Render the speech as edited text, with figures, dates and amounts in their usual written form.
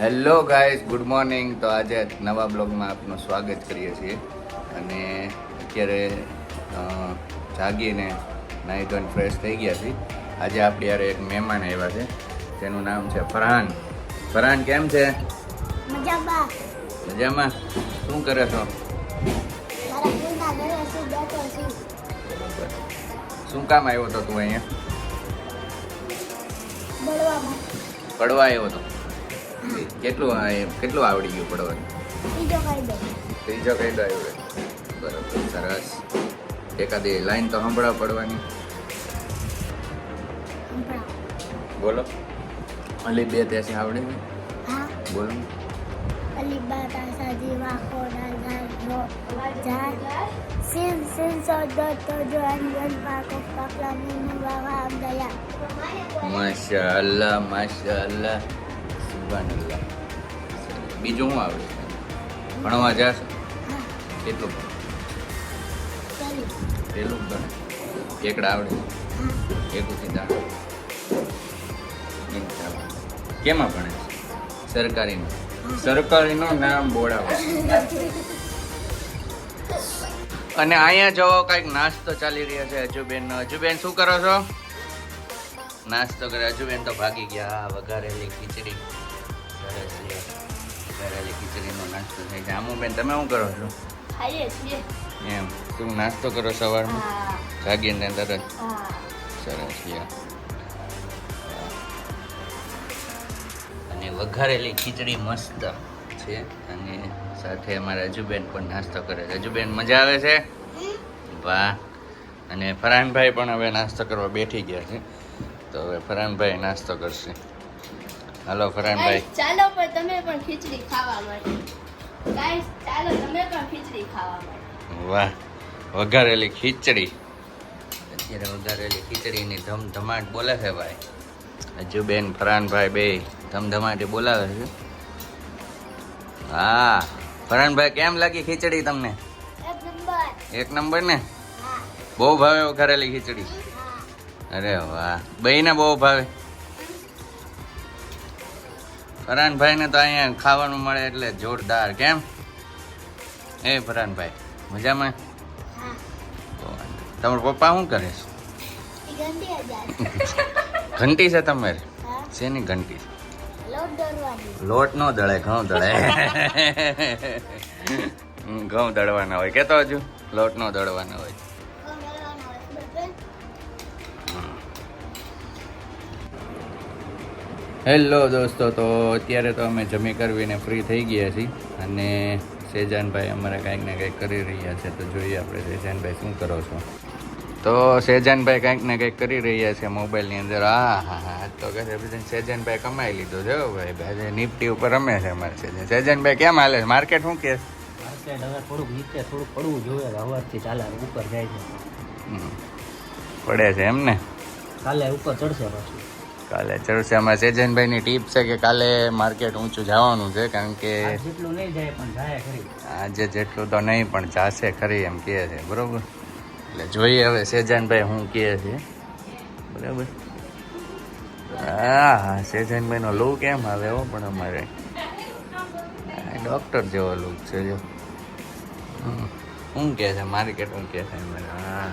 Hello guys, good morning. તો આજે નવા બ્લોગમાં આપનું સ્વાગત કરીએ છીએ. અને અત્યારે જાગીને નાહી ધોઈને ફ્રેશ થઈ ગયા છીએ. આજે આપણી યારે એક મહેમાન આવ્યા છે, તેનું નામ છે ફરહાન. ફરહાન કેમ છે? મજામાં. મજામાં? શું કરે છો? શું કામ આવ્યો હતો તું અહીંયા? પડવા આવ્યો હતો. કેટલું આવડી ગયું પડવાનું? ત્રીજો કાયદો આવ્યો. બરાબર, સરસ. એકાદી લાઈન તો સંભળાવ પડવાની. બોલો. અલી બે ત્યાંથી આવડે ને? બોલો. અલી બાતા સાજી વાખો ડાલ જા સિન સિન સો દો તો જો અનગન પાકો પાકલા મુનુ વાવા અમદયા. માશાઅલ્લાહ, માશાઅલ્લાહ, સુબહાનલ્લાહ. બીજું શું આવડે? ભણવા જાશો? કેટલું? પેલું ભણે. એકડા આવડે? એકું સીધા કેમાં ભણે? સરકારીનું. સરકારીનું નામ બોલાવો. અને અહીંયા જો કઈક નાસ્તો ચાલી રહ્યો છે અજુબેન. અજુબેન શું કરો છો? નાસ્તો કરે. અજુબેન તો ભાગી ગયા. વઘારેલી ખીચડી. સરસ છે. વઘારેલી ખીચડીનો નાસ્તો થાય છે. આમુબેન તમે શું કરો છો? ખાઈએ છીએ. એમ શું નાસ્તો કરો સવારમાં? જાગીને તરત. સરસ છે. અને વઘારેલી ખીચડી મસ્ત છે. અને સાથે અમારા અજુબેન પણ નાસ્તો કરે છે. અજુબેન મજા આવે છે? વાહ. અને ફરહાનભાઈ પણ હવે નાસ્તો કરવા બેઠી ગયા છે. તો હવે ફરહાનભાઈ નાસ્તો કરશે. હાલો ફરહાનભાઈ. ચાલો પણ તમે પણ ખીચડી ખાવા માટે. ગાઈસ ચાલો તમે પણ ખીચડી ખાવા માટે. વાહ, વઘારેલી ખીચડી. અત્યારે વઘારેલી ખીચડીની ધમધમાટ બોલે છે ભાઈ. અજુબેન ફરહાનભાઈ બે ધમધમાટી બોલાવે છે. હા ફરહાનભાઈ, કેમ લાગી ખીચડી તમને? એક નંબર ને? બહુ ભાવે વઘારેલી ખીચડી? અરે વાહ, બેયને બહુ ભાવે. ફરહાનભાઈ ને તો અહીંયા ખાવાનું મળે એટલે જોરદાર. કેમ એ ફરહાનભાઈ, મજામાં? તમારા પપ્પા શું કરે છે? ઘંટી છે તમારે? શેની ઘંટી? લોટ નો દળે, ઘઉં દળે. ઘઉં દળવાના હોય. કેતો હજુ લોટ નો દળવાના હોય. હેલો દોસ્તો, તો અત્યારે તો અમે જમી કરવીને ફ્રી થઈ ગયા છીએ. અને શેજાનભાઈ અમારે કાંઈક ને કંઈક કરી રહ્યા છે. તો જોઈએ આપણે શેજાનભાઈ શું કરો છો. તો શેજાનભાઈ કાંઈક ને કંઈક કરી રહ્યા છે મોબાઈલની અંદર. હા તો કહે છે શેજાનભાઈ કમાઈ લીધો છે ભાઈ. નિફ્ટી ઉપર રમે છે અમારે શેજાનભાઈ. કેમ હાલે છે માર્કેટ? શું કે માર્કેટ હવે થોડુંક નીચે થોડુંક પડવું જોઈએ. હવારથી ચાલે ઉપર જાય છે. પડે છે એમ ને? કાલે ઉપર ચડશે પાછું. કાલે ચડશે. અમારે શેજાનભાઈની ટીપ છે કે કાલે માર્કેટ ઊંચું જવાનું છે. કારણ કે જેટલું નહીં જાય પણ જાય ખરી. આજે જેટલું તો નહીં પણ જાશે ખરી એમ કહે છે. બરોબર, એટલે જોઈએ હવે શેજાનભાઈ શું કહે છે. બરાબર. હા શેજાનભાઈનો લુક એમ આવે હો. પણ અમારે ડૉક્ટર જેવો લુક છે. જો શું કહે છે માર્કેટ? શું કહે છે અમારે? હા